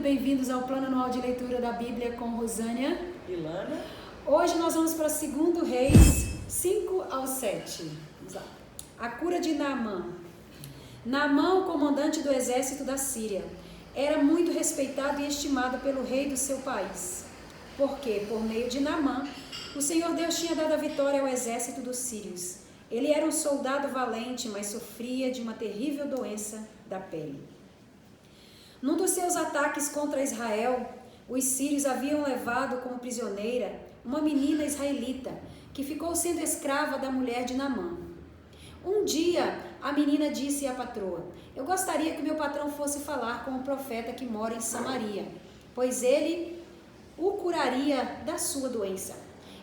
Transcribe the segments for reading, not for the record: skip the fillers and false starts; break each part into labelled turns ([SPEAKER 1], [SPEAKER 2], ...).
[SPEAKER 1] bem-vindos ao Plano Anual de Leitura da Bíblia com Rosânia
[SPEAKER 2] e Lana.
[SPEAKER 1] Hoje nós vamos para 2 Reis 5 ao 7. Vamos lá. A cura de Naamã. Naamã, o comandante do exército da Síria, era muito respeitado e estimado pelo rei do seu país, porque, por meio de Naamã, o Senhor Deus tinha dado a vitória ao exército dos sírios. Ele era um soldado valente, mas sofria de uma terrível doença da pele. Num dos seus ataques contra Israel, os sírios haviam levado como prisioneira uma menina israelita, que ficou sendo escrava da mulher de Naamã. Um dia, a menina disse à patroa: "Eu gostaria que meu patrão fosse falar com o profeta que mora em Samaria, pois ele o curaria da sua doença."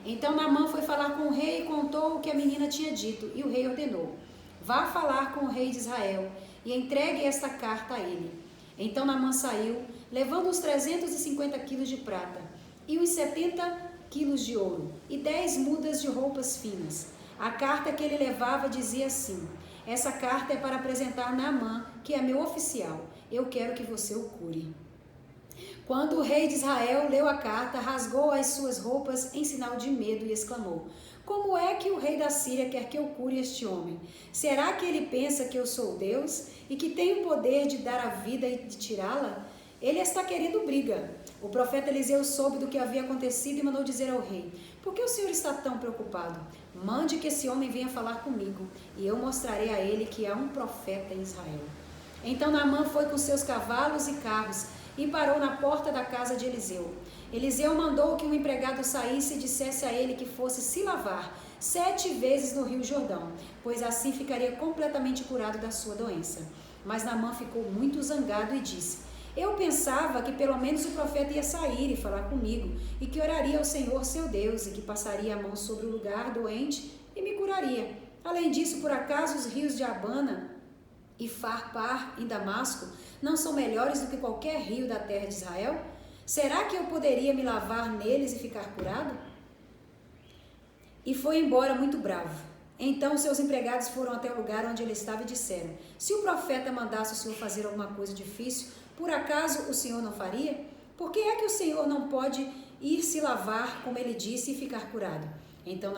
[SPEAKER 1] Então Naamã foi falar com o rei e contou o que a menina tinha dito, e o rei ordenou: "Vá falar com o rei de Israel e entregue esta carta a ele." Então Naamã saiu, levando uns 350 quilos de prata, e uns 70 quilos de ouro, e 10 mudas de roupas finas. A carta que ele levava dizia assim: "Essa carta é para apresentar Naamã, que é meu oficial. Eu quero que você o cure." Quando o rei de Israel leu a carta, rasgou as suas roupas em sinal de medo e exclamou: "Como é que o rei da Síria quer que eu cure este homem? Será que ele pensa que eu sou Deus e que tenho o poder de dar a vida e de tirá-la? Ele está querendo briga." O profeta Eliseu soube do que havia acontecido e mandou dizer ao rei: "Por que o senhor está tão preocupado? Mande que esse homem venha falar comigo, e eu mostrarei a ele que há um profeta em Israel." Então Naamã foi com seus cavalos e carros e parou na porta da casa de Eliseu. Eliseu mandou que um empregado saísse e dissesse a ele que fosse se lavar 7 vezes no rio Jordão, pois assim ficaria completamente curado da sua doença. Mas Naamã ficou muito zangado e disse: "Eu pensava que pelo menos o profeta ia sair e falar comigo, e que oraria ao Senhor seu Deus, e que passaria a mão sobre o lugar doente e me curaria. Além disso, por acaso os rios de Abana e Farpar, em Damasco, não são melhores do que qualquer rio da terra de Israel? Será que eu poderia me lavar neles e ficar curado?" E foi embora muito bravo. Então seus empregados foram até o lugar onde ele estava e disseram: "Se o profeta mandasse o senhor fazer alguma coisa difícil, por acaso o senhor não faria? Por que é que o senhor não pode ir se lavar, como ele disse, e ficar curado?" Então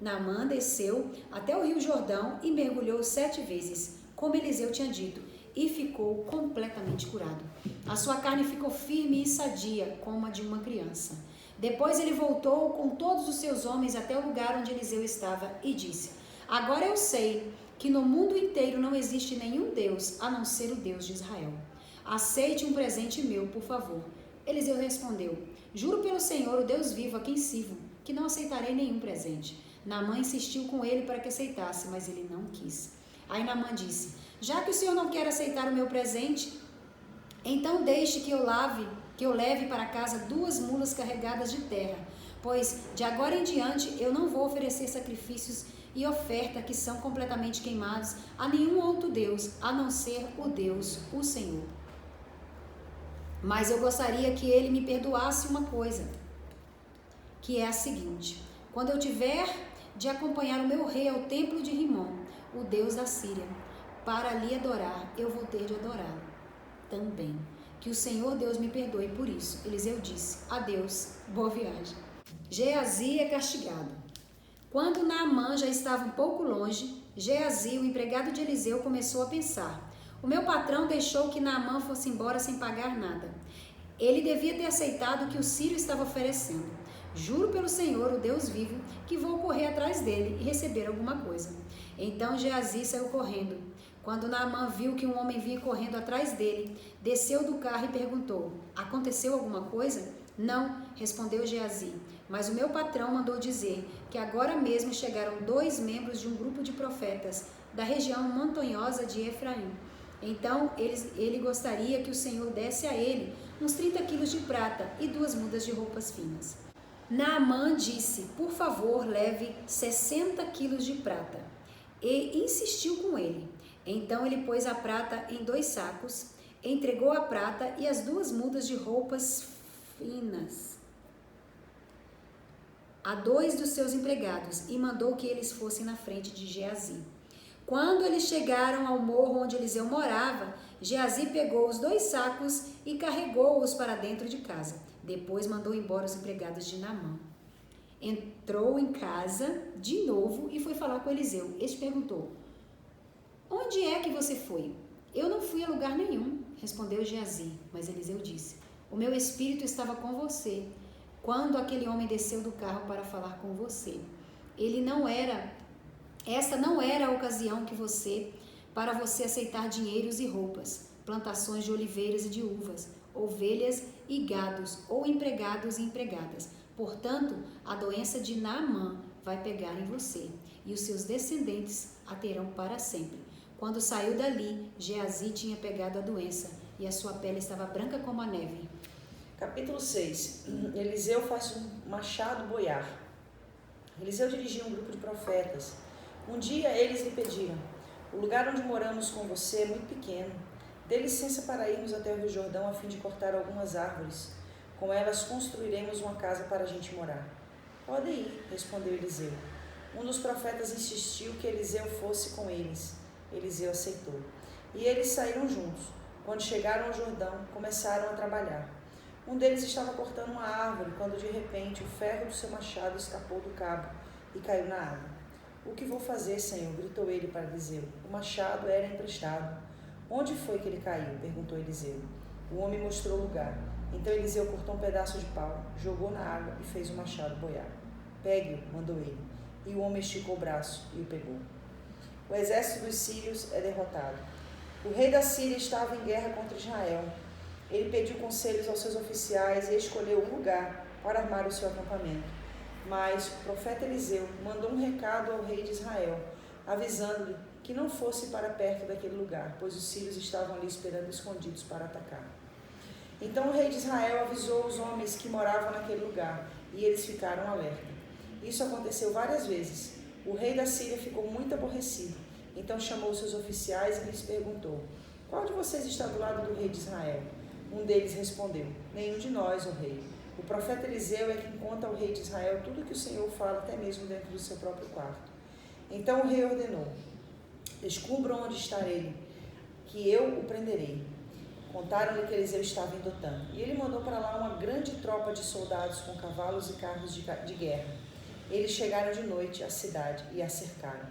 [SPEAKER 1] Naamã desceu até o rio Jordão e mergulhou 7 vezes, como Eliseu tinha dito, e ficou completamente curado. A sua carne ficou firme e sadia, como a de uma criança. Depois ele voltou com todos os seus homens até o lugar onde Eliseu estava e disse: "Agora eu sei que no mundo inteiro não existe nenhum Deus a não ser o Deus de Israel. Aceite um presente meu, por favor." Eliseu respondeu: "Juro pelo Senhor, o Deus vivo a quem sirvo, que não aceitarei nenhum presente." Naamã insistiu com ele para que aceitasse, mas ele não quis. Aí Naamã disse: "Já que o senhor não quer aceitar o meu presente, então deixe que eu leve para casa 2 mulas carregadas de terra, pois de agora em diante eu não vou oferecer sacrifícios e oferta que são completamente queimados a nenhum outro Deus, a não ser o Deus, o Senhor. Mas eu gostaria que ele me perdoasse uma coisa, que é a seguinte: quando eu tiver de acompanhar o meu rei ao templo de Rimon, o Deus da Síria, para lhe adorar, eu vou ter de adorá-lo também. Que o Senhor Deus me perdoe por isso." Eliseu disse: "Adeus, boa viagem." Geazi é castigado. Quando Naamã já estava um pouco longe, Geazi, o empregado de Eliseu, começou a pensar: "O meu patrão deixou que Naamã fosse embora sem pagar nada. Ele devia ter aceitado o que o sírio estava oferecendo. Juro pelo Senhor, o Deus vivo, que vou correr atrás dele e receber alguma coisa." Então Geazi saiu correndo. Quando Naamã viu que um homem vinha correndo atrás dele, desceu do carro e perguntou: "Aconteceu alguma coisa?" "Não", respondeu Geazi, "mas o meu patrão mandou dizer que agora mesmo chegaram 2 membros de um grupo de profetas da região montanhosa de Efraim. Então ele gostaria que o Senhor desse a ele uns 30 quilos de prata e 2 mudas de roupas finas." Naamã disse: "Por favor, leve 60 quilos de prata." E insistiu com ele. Então ele pôs a prata em 2 sacos, entregou a prata e as 2 mudas de roupas finas a 2 dos seus empregados e mandou que eles fossem na frente de Geazi. Quando eles chegaram ao morro onde Eliseu morava, Geazi pegou os 2 sacos e carregou-os para dentro de casa. Depois mandou embora os empregados de Naamã. Entrou em casa de novo e foi falar com Eliseu. Este perguntou: onde é que você foi? Eu não fui a lugar nenhum, respondeu Geazi. Mas Eliseu disse: o meu espírito estava com você quando aquele homem desceu do carro para falar com você. Esta não era a ocasião para você aceitar dinheiros e roupas, plantações de oliveiras e de uvas, ovelhas e gados, ou empregados e empregadas. Portanto, a doença de Naamã vai pegar em você, e os seus descendentes a terão para sempre. Quando saiu dali, Geazi tinha pegado a doença, e a sua pele estava branca como a neve.
[SPEAKER 2] Capítulo 6. Eliseu faz um machado boiar. Eliseu dirigia um grupo de profetas. Um dia eles lhe pediram: o lugar onde moramos com você é muito pequeno. Dê licença para irmos até o Rio Jordão a fim de cortar algumas árvores. Com elas construiremos uma casa para a gente morar. Pode ir, respondeu Eliseu. Um dos profetas insistiu que Eliseu fosse com eles. Eliseu aceitou. E eles saíram juntos. Quando chegaram ao Jordão, começaram a trabalhar. Um deles estava cortando uma árvore, quando de repente o ferro do seu machado escapou do cabo e caiu na água. O que vou fazer, Senhor? Gritou ele para Eliseu. O machado era emprestado. Onde foi que ele caiu? Perguntou Eliseu. O homem mostrou o lugar. Então Eliseu cortou um pedaço de pau, jogou na água e fez o machado boiar. Pegue-o, mandou ele. E o homem esticou o braço e o pegou. O exército dos sírios é derrotado. O rei da Síria estava em guerra contra Israel. Ele pediu conselhos aos seus oficiais e escolheu um lugar para armar o seu acampamento. Mas o profeta Eliseu mandou um recado ao rei de Israel, avisando-lhe que não fosse para perto daquele lugar, pois os sírios estavam ali esperando escondidos para atacar. Então o rei de Israel avisou os homens que moravam naquele lugar, e eles ficaram alerta. Isso aconteceu várias vezes. O rei da Síria ficou muito aborrecido. Então chamou seus oficiais e lhes perguntou: qual de vocês está do lado do rei de Israel? Um deles respondeu: nenhum de nós, ó rei. O profeta Eliseu é quem conta ao rei de Israel tudo o que o Senhor fala, até mesmo dentro do seu próprio quarto. Então o rei ordenou: descubram onde está ele, que eu o prenderei. Contaram-lhe que Eliseu estava em Dotã, e ele mandou para lá uma grande tropa de soldados com cavalos e carros de guerra. Eles chegaram de noite à cidade e a cercaram.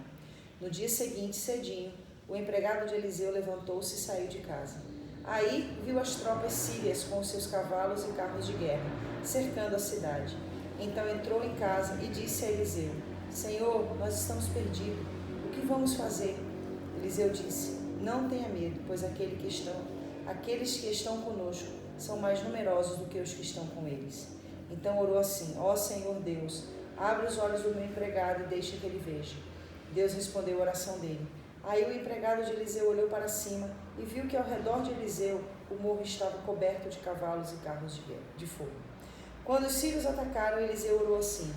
[SPEAKER 2] No dia seguinte, cedinho, o empregado de Eliseu levantou-se e saiu de casa. Aí viu as tropas sírias com os seus cavalos e carros de guerra, cercando a cidade. Então entrou em casa e disse a Eliseu: Senhor, nós estamos perdidos. O que vamos fazer? Eliseu disse: não tenha medo, pois aqueles que estão conosco são mais numerosos do que os que estão com eles. Então orou assim: ó Senhor Deus, abre os olhos do meu empregado e deixa que ele veja. Deus respondeu a oração dele. Aí o empregado de Eliseu olhou para cima e viu que ao redor de Eliseu o morro estava coberto de cavalos e carros de fogo. Quando os sírios atacaram, Eliseu orou assim: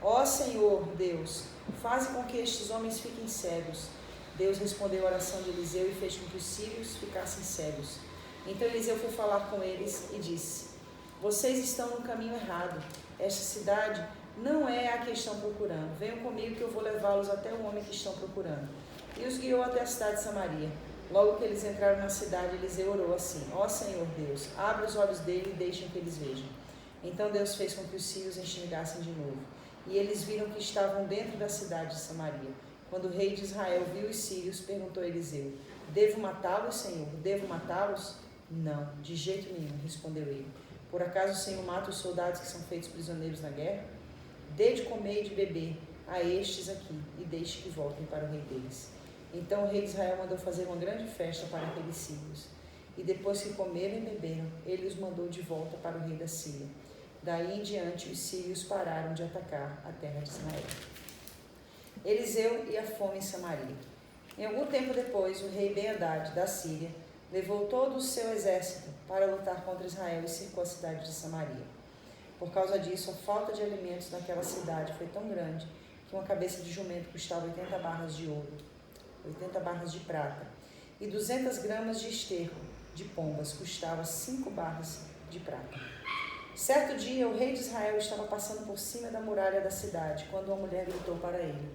[SPEAKER 2] ó Senhor Deus, faze com que estes homens fiquem cegos. Deus respondeu a oração de Eliseu e fez com que os sírios ficassem cegos. Então Eliseu foi falar com eles e disse: vocês estão no caminho errado. Esta cidade não é a que estão procurando. Venham comigo que eu vou levá-los até o homem que estão procurando. E os guiou até a cidade de Samaria. Logo que eles entraram na cidade, Eliseu orou assim: ó Senhor Deus, abre os olhos dele e deixem que eles vejam. Então Deus fez com que os sírios enxergassem de novo. E eles viram que estavam dentro da cidade de Samaria. Quando o rei de Israel viu os sírios, perguntou a Eliseu: devo matá-los, Senhor? Devo matá-los? Não, de jeito nenhum, respondeu ele. Por acaso o Senhor mata os soldados que são feitos prisioneiros na guerra? Dê de comer e de beber a estes aqui e deixe que voltem para o rei deles. Então o rei de Israel mandou fazer uma grande festa para aqueles sírios. E depois que comeram e beberam, ele os mandou de volta para o rei da Síria. Daí em diante os sírios pararam de atacar a terra de Israel. Eliseu e a fome em Samaria. Em algum tempo depois, o rei Ben-Hadad da Síria levou todo o seu exército para lutar contra Israel e cercou a cidade de Samaria. Por causa disso, a falta de alimentos naquela cidade foi tão grande que uma cabeça de jumento custava 80 barras de ouro, 80 barras de prata, e 200 gramas de esterco de pombas custava 5 barras de prata. Certo dia, o rei de Israel estava passando por cima da muralha da cidade, quando uma mulher gritou para ele: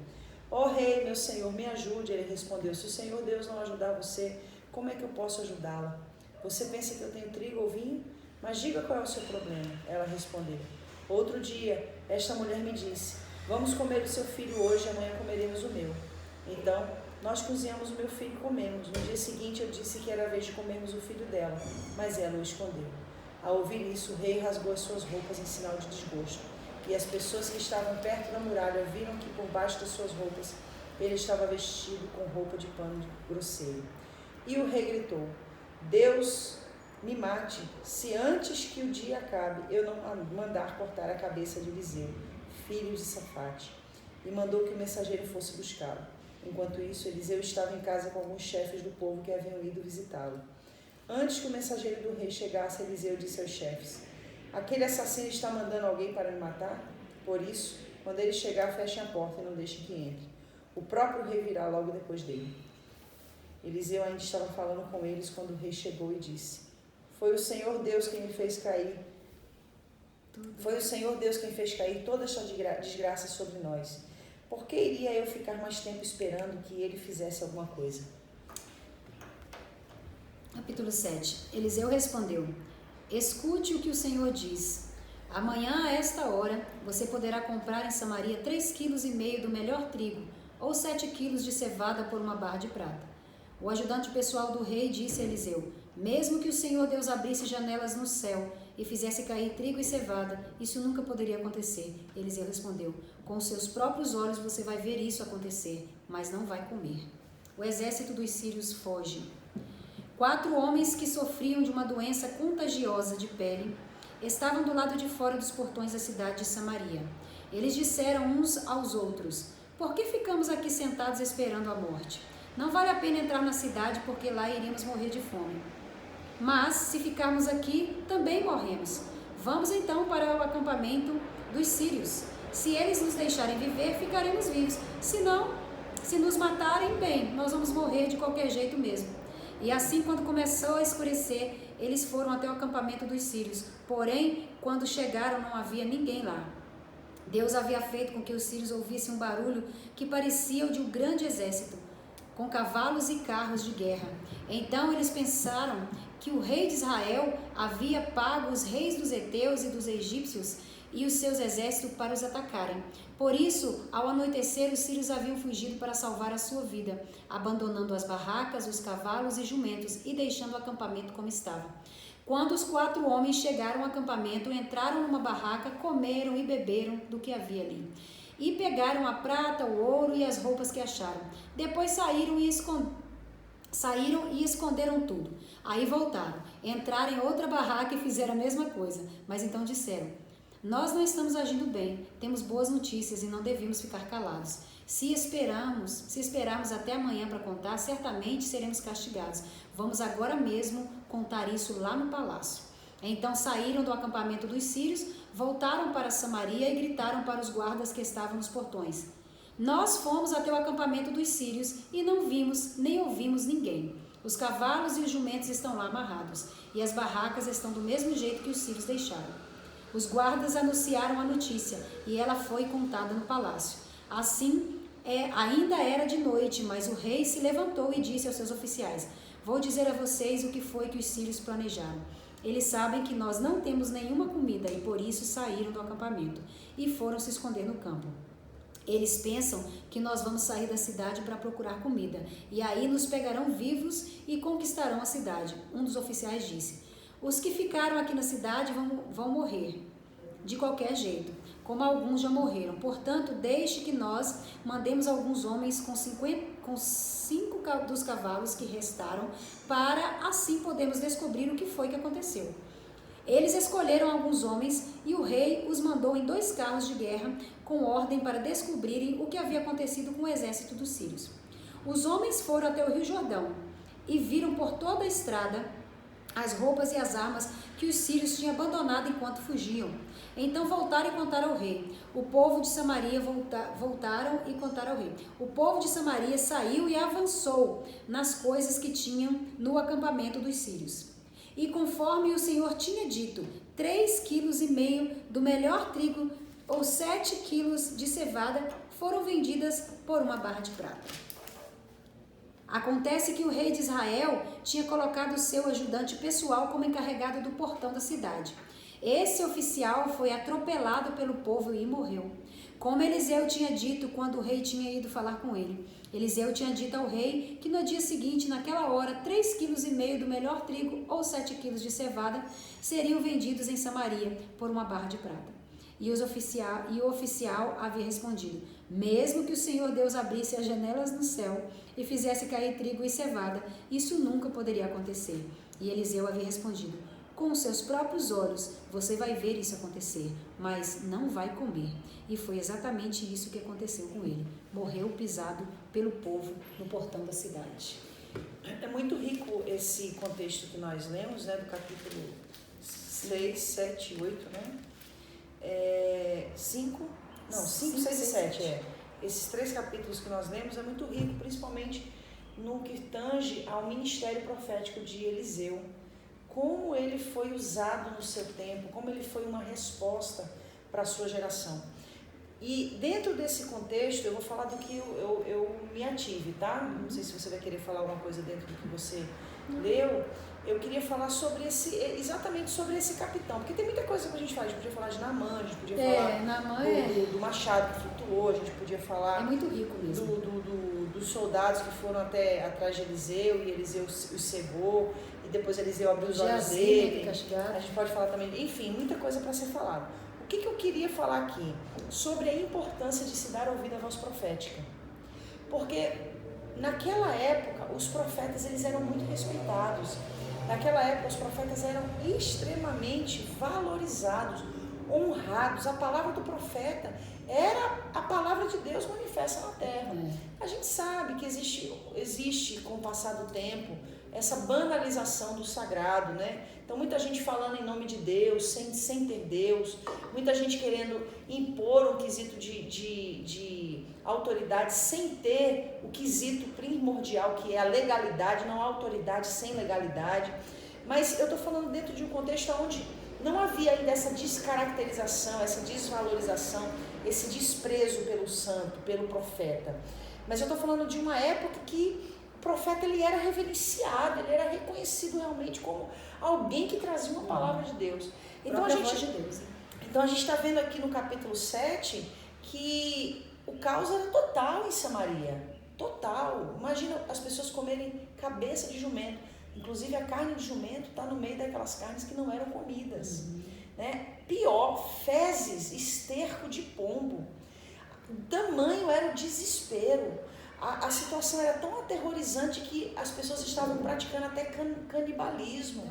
[SPEAKER 2] ó rei, meu senhor, me ajude. Ele respondeu: se o Senhor Deus não ajudar você, como é que eu posso ajudá-la? Você pensa que eu tenho trigo ou vinho? Mas diga qual é o seu problema. Ela respondeu. Outro dia, esta mulher me disse, vamos comer o seu filho hoje, amanhã comeremos o meu. Então, nós cozinhamos o meu filho e comemos. No dia seguinte, eu disse que era a vez de comermos o filho dela, mas ela o escondeu. Ao ouvir isso, o rei rasgou as suas roupas em sinal de desgosto. E as pessoas que estavam perto da muralha viram que por baixo das suas roupas ele estava vestido com roupa de pano grosseiro. E o rei gritou, Deus me mate, se antes que o dia acabe eu não mandar cortar a cabeça de Eliseu, filho de Safate. E mandou que o mensageiro fosse buscá-lo. Enquanto isso, Eliseu estava em casa com alguns chefes do povo que haviam ido visitá-lo. Antes que o mensageiro do rei chegasse, Eliseu disse aos chefes, aquele assassino está mandando alguém para me matar? Por isso, quando ele chegar, fechem a porta e não deixem que entre. O próprio rei virá logo depois dele. Eliseu ainda estava falando com eles quando o rei chegou e disse, Foi o Senhor Deus quem fez cair toda esta desgraça sobre nós. Por que iria eu ficar mais tempo esperando que ele fizesse alguma coisa?
[SPEAKER 1] Capítulo 7. Eliseu respondeu, escute o que o Senhor diz. Amanhã, a esta hora, você poderá comprar em Samaria 3,5 kg do melhor trigo, ou 7 quilos de cevada por uma barra de prata. O ajudante pessoal do rei disse a Eliseu, mesmo que o Senhor Deus abrisse janelas no céu e fizesse cair trigo e cevada, isso nunca poderia acontecer. Eliseu respondeu, com seus próprios olhos você vai ver isso acontecer, mas não vai comer. O exército dos sírios foge. 4 homens que sofriam de uma doença contagiosa de pele estavam do lado de fora dos portões da cidade de Samaria. Eles disseram uns aos outros, por que ficamos aqui sentados esperando a morte? Não vale a pena entrar na cidade porque lá iríamos morrer de fome. Mas, se ficarmos aqui, também morremos. Vamos então para o acampamento dos sírios. Se eles nos deixarem viver, ficaremos vivos. Se não, se nos matarem, bem, nós vamos morrer de qualquer jeito mesmo. E assim, quando começou a escurecer, eles foram até o acampamento dos sírios. Porém, quando chegaram, não havia ninguém lá. Deus havia feito com que os sírios ouvissem um barulho que parecia o de um grande exército, com cavalos e carros de guerra. Então eles pensaram que o rei de Israel havia pago os reis dos heteus e dos egípcios e os seus exércitos para os atacarem. Por isso, ao anoitecer, os sírios haviam fugido para salvar a sua vida, abandonando as barracas, os cavalos e jumentos e deixando o acampamento como estava. Quando os 4 homens chegaram ao acampamento, entraram numa barraca, comeram e beberam do que havia ali. E pegaram a prata, o ouro e as roupas que acharam. Depois saíram e esconderam tudo. Aí voltaram, entraram em outra barraca e fizeram a mesma coisa. Mas então disseram, nós não estamos agindo bem, temos boas notícias e não devemos ficar calados. Se esperarmos até amanhã para contar, certamente seremos castigados. Vamos agora mesmo contar isso lá no palácio. Então saíram do acampamento dos sírios, voltaram para Samaria e gritaram para os guardas que estavam nos portões. Nós fomos até o acampamento dos sírios e não vimos nem ouvimos ninguém. Os cavalos e os jumentos estão lá amarrados e as barracas estão do mesmo jeito que os sírios deixaram. Os guardas anunciaram a notícia e ela foi contada no palácio. Assim, ainda era de noite, mas o rei se levantou e disse aos seus oficiais, vou dizer a vocês o que foi que os sírios planejaram. Eles sabem que nós não temos nenhuma comida e por isso saíram do acampamento e foram se esconder no campo. Eles pensam que nós vamos sair da cidade para procurar comida e aí nos pegarão vivos e conquistarão a cidade. Um dos oficiais disse, os que ficaram aqui na cidade vão morrer de qualquer jeito, como alguns já morreram. Portanto, deixe que nós mandemos alguns homens com 5 dos cavalos que restaram, para assim podermos descobrir o que foi que aconteceu. Eles escolheram alguns homens e o rei os mandou em 2 carros de guerra com ordem para descobrirem o que havia acontecido com o exército dos sírios. Os homens foram até o Rio Jordão e viram por toda a estrada as roupas e as armas que os sírios tinham abandonado enquanto fugiam. Então voltaram e contaram ao rei. O povo de Samaria voltaram e contaram ao rei. O povo de Samaria saiu e avançou nas coisas que tinham no acampamento dos sírios. E conforme o Senhor tinha dito, 3,5 kg do melhor trigo ou 7 quilos de cevada foram vendidas por uma barra de prata. Acontece que o rei de Israel tinha colocado seu ajudante pessoal como encarregado do portão da cidade. Esse oficial foi atropelado pelo povo e morreu. Como Eliseu tinha dito quando o rei tinha ido falar com ele. Eliseu tinha dito ao rei que no dia seguinte, naquela hora, 3,5 kg do melhor trigo ou 7 kg de cevada seriam vendidos em Samaria por uma barra de prata. E o oficial havia respondido: mesmo que o Senhor Deus abrisse as janelas no céu e fizesse cair trigo e cevada, isso nunca poderia acontecer. E Eliseu havia respondido: com os seus próprios olhos você vai ver isso acontecer, mas não vai comer. E foi exatamente isso que aconteceu com ele. Morreu pisado pelo povo no portão da cidade.
[SPEAKER 2] É muito rico esse contexto que nós lemos, né, do capítulo 6, 7, 8, né? 5, 6 e 7. Esses 3 capítulos que nós lemos é muito rico, principalmente no que tange ao ministério profético de Eliseu. Como ele foi usado no seu tempo, como ele foi uma resposta para a sua geração. E dentro desse contexto, eu vou falar do que eu me ative, tá? Não sei se você vai querer falar alguma coisa dentro do que você leu. Eu queria falar exatamente sobre esse capitão, porque tem muita coisa que a gente fala. A gente podia falar de Naamã, a gente podia falar do machado que flutuou, a gente podia falar
[SPEAKER 1] muito rico mesmo.
[SPEAKER 2] Dos soldados que foram até atrás de Eliseu e Eliseu os cegou, e depois Eliseu abriu os olhos dele. A gente pode falar também, enfim, muita coisa para ser falada. O que eu queria falar aqui? Sobre a importância de se dar ouvido à voz profética. Porque naquela época, os profetas eles eram muito respeitados. Naquela época, os profetas eram extremamente valorizados, honrados. A palavra do profeta era a palavra de Deus manifesta na terra. A gente sabe que existe com o passar do tempo, essa banalização do sagrado, né? Então, muita gente falando em nome de Deus, sem ter Deus, muita gente querendo impor um quesito de autoridade sem ter o quesito primordial, que é a legalidade, não a autoridade sem legalidade. Mas eu estou falando dentro de um contexto onde não havia ainda essa descaracterização, essa desvalorização, esse desprezo pelo santo, pelo profeta. Mas eu estou falando de uma época que o profeta ele era reverenciado, ele era reconhecido realmente como alguém que trazia uma palavra de Deus. Então a gente está vendo aqui no capítulo 7 que o caos era total em Samaria. Total. Imagina as pessoas comerem cabeça de jumento. Inclusive a carne de jumento está no meio daquelas carnes que não eram comidas. Né? Pior, fezes, esterco de pombo. Tamanho era o desespero. A situação era tão aterrorizante que as pessoas estavam praticando até canibalismo.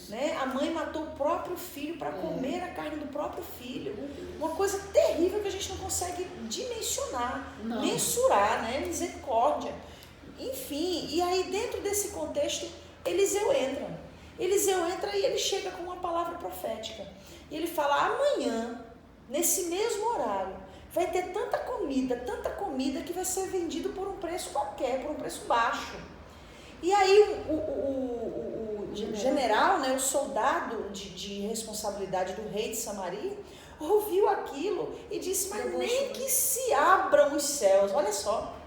[SPEAKER 2] Né? A mãe matou o próprio filho para comer a carne do próprio filho. Uma coisa terrível que a gente não consegue dimensionar, mensurar, né? Misericórdia. Enfim, e aí dentro desse contexto, Eliseu entra. Eliseu entra e ele chega com uma palavra profética. E ele fala: amanhã, nesse mesmo horário, vai ter tanta comida que vai ser vendido por um preço qualquer, por um preço baixo. E aí o general, né, o soldado de responsabilidade do rei de Samaria, ouviu aquilo e disse: mas nem que se abram os céus, olha só,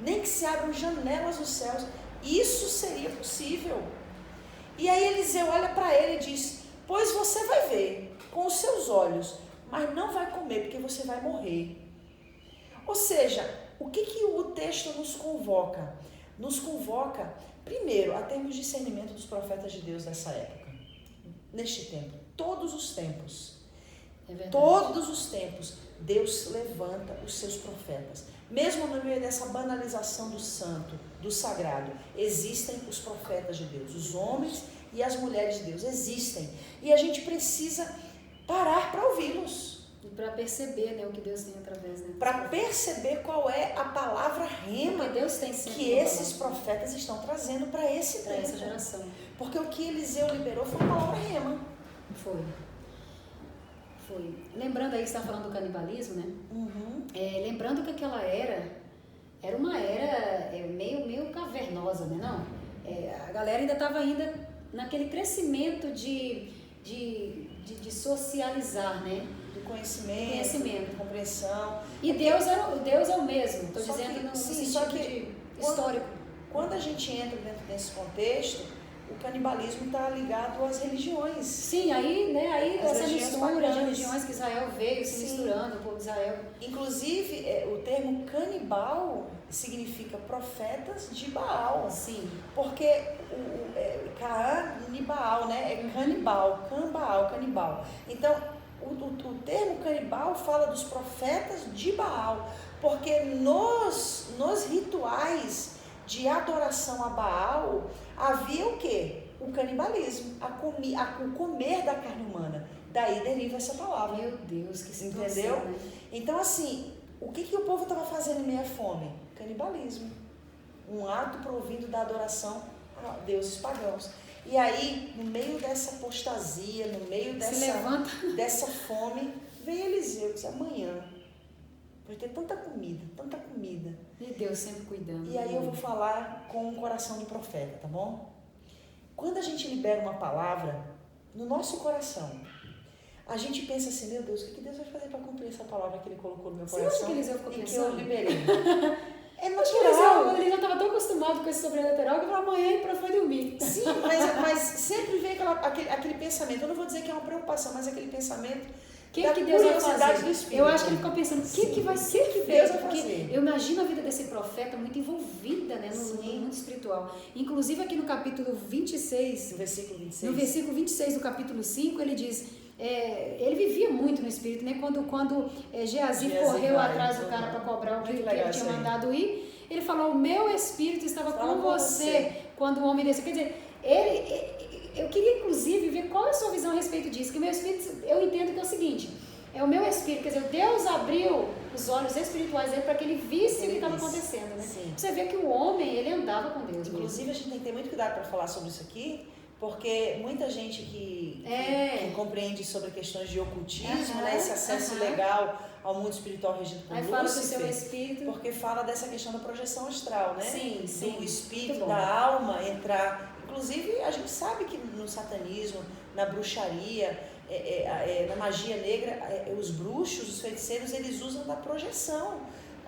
[SPEAKER 2] nem que se abram janelas nos céus, isso seria possível. E aí Eliseu olha para ele e diz: pois você vai ver com os seus olhos, mas não vai comer, porque você vai morrer. Ou seja, o que o texto nos convoca? Nos convoca, primeiro, a termos discernimento dos profetas de Deus dessa época. Neste tempo, todos os tempos. Todos os tempos, Deus levanta os seus profetas. Mesmo no meio dessa banalização do santo, do sagrado, existem os profetas de Deus. Os homens e as mulheres de Deus existem. E a gente precisa parar para ouvi-los.
[SPEAKER 1] E para perceber, né, o que Deus tem através deles.
[SPEAKER 2] Para perceber qual é a palavra rema
[SPEAKER 1] Deus tem
[SPEAKER 2] que esses profetas estão trazendo para esse tempo.
[SPEAKER 1] Essa geração.
[SPEAKER 2] Porque o que Eliseu liberou foi a palavra rema.
[SPEAKER 1] Foi. Lembrando aí que você está falando do canibalismo, né? Lembrando que aquela era uma era meio cavernosa, né? Não? A galera ainda estava naquele crescimento de socializar, né?
[SPEAKER 2] Do conhecimento, compreensão.
[SPEAKER 1] E Deus é o mesmo, estou dizendo
[SPEAKER 2] que,
[SPEAKER 1] no
[SPEAKER 2] sim,
[SPEAKER 1] sentido
[SPEAKER 2] só que
[SPEAKER 1] histórico.
[SPEAKER 2] quando a gente entra dentro desse contexto, o canibalismo está ligado às religiões.
[SPEAKER 1] Sim, aí, né, aí essa mistura de religiões que Israel veio se misturando, o povo de Israel.
[SPEAKER 2] Inclusive, o termo canibal significa profetas de Baal.
[SPEAKER 1] Sim.
[SPEAKER 2] Porque canibal, né? É canibal, cambaal, canibal. Então, o termo canibal fala dos profetas de Baal. Porque nos rituais de adoração a Baal, havia o quê? O canibalismo, o comer da carne humana. Daí deriva essa palavra.
[SPEAKER 1] Meu Deus, que situação,
[SPEAKER 2] entendeu?
[SPEAKER 1] Né?
[SPEAKER 2] Então, assim, o que o povo estava fazendo em meio à fome? Canibalismo. Um ato provindo da adoração a deuses pagãos. E aí, no meio dessa apostasia, no meio dessa fome, vem Eliseu e diz, amanhã vai ter tanta comida.
[SPEAKER 1] E Deus sempre cuidando.
[SPEAKER 2] E aí eu vou falar com um coração de profeta, tá bom? Quando a gente libera uma palavra no nosso coração, a gente pensa assim, meu Deus, o que Deus vai fazer para cumprir essa palavra que Ele colocou no meu coração?
[SPEAKER 1] Você acha que Eliseu ficou
[SPEAKER 2] e
[SPEAKER 1] pensando?
[SPEAKER 2] que eu liberei? É
[SPEAKER 1] natural. Ele já estava tão acostumado com esse sobrenatural que falou, amanhã e foi dormir.
[SPEAKER 2] Sim, mas sempre vem aquele pensamento, eu não vou dizer que é uma preocupação, mas aquele pensamento
[SPEAKER 1] que Deus vai fazer?
[SPEAKER 2] Do Espírito.
[SPEAKER 1] Eu acho que ele ficou pensando, o que vai ser que
[SPEAKER 2] Deus vai
[SPEAKER 1] porque
[SPEAKER 2] fazer?
[SPEAKER 1] Eu imagino a vida desse profeta muito envolvida, né, no mundo espiritual. Inclusive aqui no capítulo 26, no versículo 26 do capítulo 5, ele diz, ele vivia muito no Espírito, né? Quando Geazi correu atrás do cara para cobrar o que ele tinha mandado ir, ele falou, o meu Espírito estava com você quando o homem desceu. Quer dizer, eu queria, inclusive, ver qual é a sua visão a respeito disso. Que o meu espírito, eu entendo que é o seguinte, é o meu espírito, quer dizer, Deus abriu os olhos espirituais dele para que ele visse o que estava acontecendo, né? Sim. Você vê que o homem, ele andava com Deus.
[SPEAKER 2] Inclusive, a gente tem que ter muito cuidado para falar sobre isso aqui, porque muita gente que compreende sobre questões de ocultismo, né, esse acesso legal ao mundo espiritual regido por Lúcifer,
[SPEAKER 1] fala do seu espírito.
[SPEAKER 2] Porque fala dessa questão da projeção astral, né?
[SPEAKER 1] Sim.
[SPEAKER 2] Do espírito, da alma entrar. Inclusive, a gente sabe que no satanismo, na bruxaria, na magia negra, os bruxos, os feiticeiros, eles usam da projeção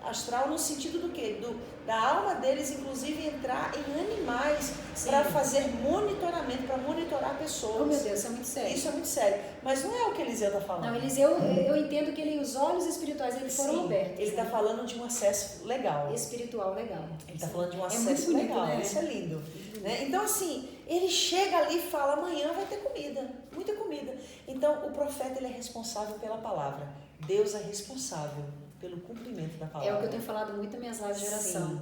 [SPEAKER 2] astral no sentido do quê? Da alma deles, inclusive, entrar em animais para fazer monitoramento, para monitorar pessoas.
[SPEAKER 1] Oh, meu Deus, isso é muito sério.
[SPEAKER 2] Isso é muito sério. Mas não é o que Eliseu está falando.
[SPEAKER 1] Não, Eliseu, eu entendo que os olhos espirituais eles foram abertos.
[SPEAKER 2] Ele está falando de um acesso legal.
[SPEAKER 1] Espiritual legal.
[SPEAKER 2] Ele está falando de um acesso legal.
[SPEAKER 1] Né?
[SPEAKER 2] Isso é lindo. Né? Então, assim, ele chega ali e fala, amanhã vai ter comida, muita comida. Então, o profeta ele é responsável pela palavra. Deus é responsável pelo cumprimento da palavra.
[SPEAKER 1] É o que eu tenho falado muito nas minhas lives de oração.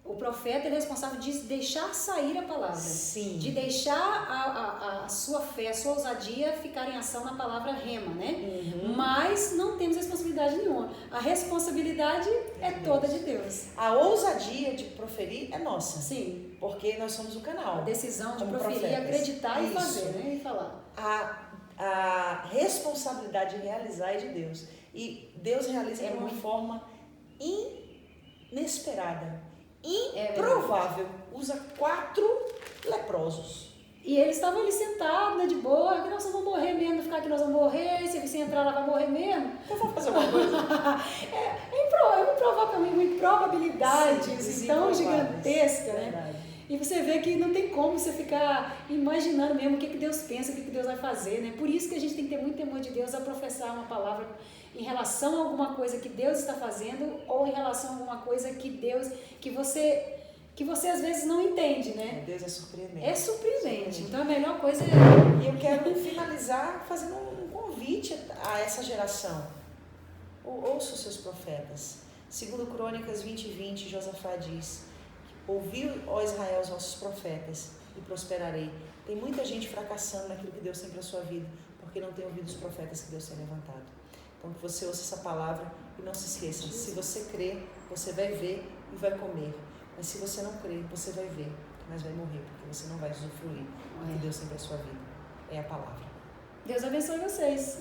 [SPEAKER 1] O profeta é responsável de deixar sair a palavra.
[SPEAKER 2] Sim.
[SPEAKER 1] De deixar a sua fé, a sua ousadia ficar em ação na palavra rema, né? Uhum. Mas não temos responsabilidade nenhuma. A responsabilidade é toda de Deus.
[SPEAKER 2] A ousadia de proferir é nossa.
[SPEAKER 1] Sim.
[SPEAKER 2] Porque nós somos o canal.
[SPEAKER 1] A decisão de proferir, acreditar e fazer, né? E falar.
[SPEAKER 2] A responsabilidade de realizar é de Deus. E Deus realiza de uma forma inesperada, improvável. Usa 4 leprosos. E
[SPEAKER 1] eles estavam ali sentados, né, de boa, que nós vamos morrer mesmo, ficar aqui nós vamos morrer, se você entrar lá vai morrer mesmo.
[SPEAKER 2] Eu vou fazer uma coisa.
[SPEAKER 1] Uma improbabilidade tão gigantesca, né?
[SPEAKER 2] Verdade.
[SPEAKER 1] E você vê que não tem como você ficar imaginando mesmo o que Deus pensa, o que Deus vai fazer, né? Por isso que a gente tem que ter muito temor de Deus a professar uma palavra em relação a alguma coisa que Deus está fazendo ou em relação a alguma coisa que você às vezes não entende, né?
[SPEAKER 2] Deus é surpreendente.
[SPEAKER 1] É surpreendente. Então a melhor coisa
[SPEAKER 2] E eu quero finalizar fazendo um convite a essa geração. Ouça os seus profetas. Segundo Crônicas 20:20, Josafá diz: ouvi, ó Israel, os vossos profetas, e prosperarei. Tem muita gente fracassando naquilo que Deus tem para a sua vida, porque não tem ouvido os profetas que Deus tem levantado. Então que você ouça essa palavra e não se esqueça, se você crer, você vai ver e vai comer. Mas se você não crer, você vai ver, mas vai morrer, porque você não vai usufruir do que Deus tem para a sua vida. É a palavra.
[SPEAKER 1] Deus abençoe vocês.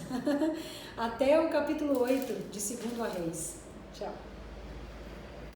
[SPEAKER 1] Até o capítulo 8 de 2 Reis. Tchau.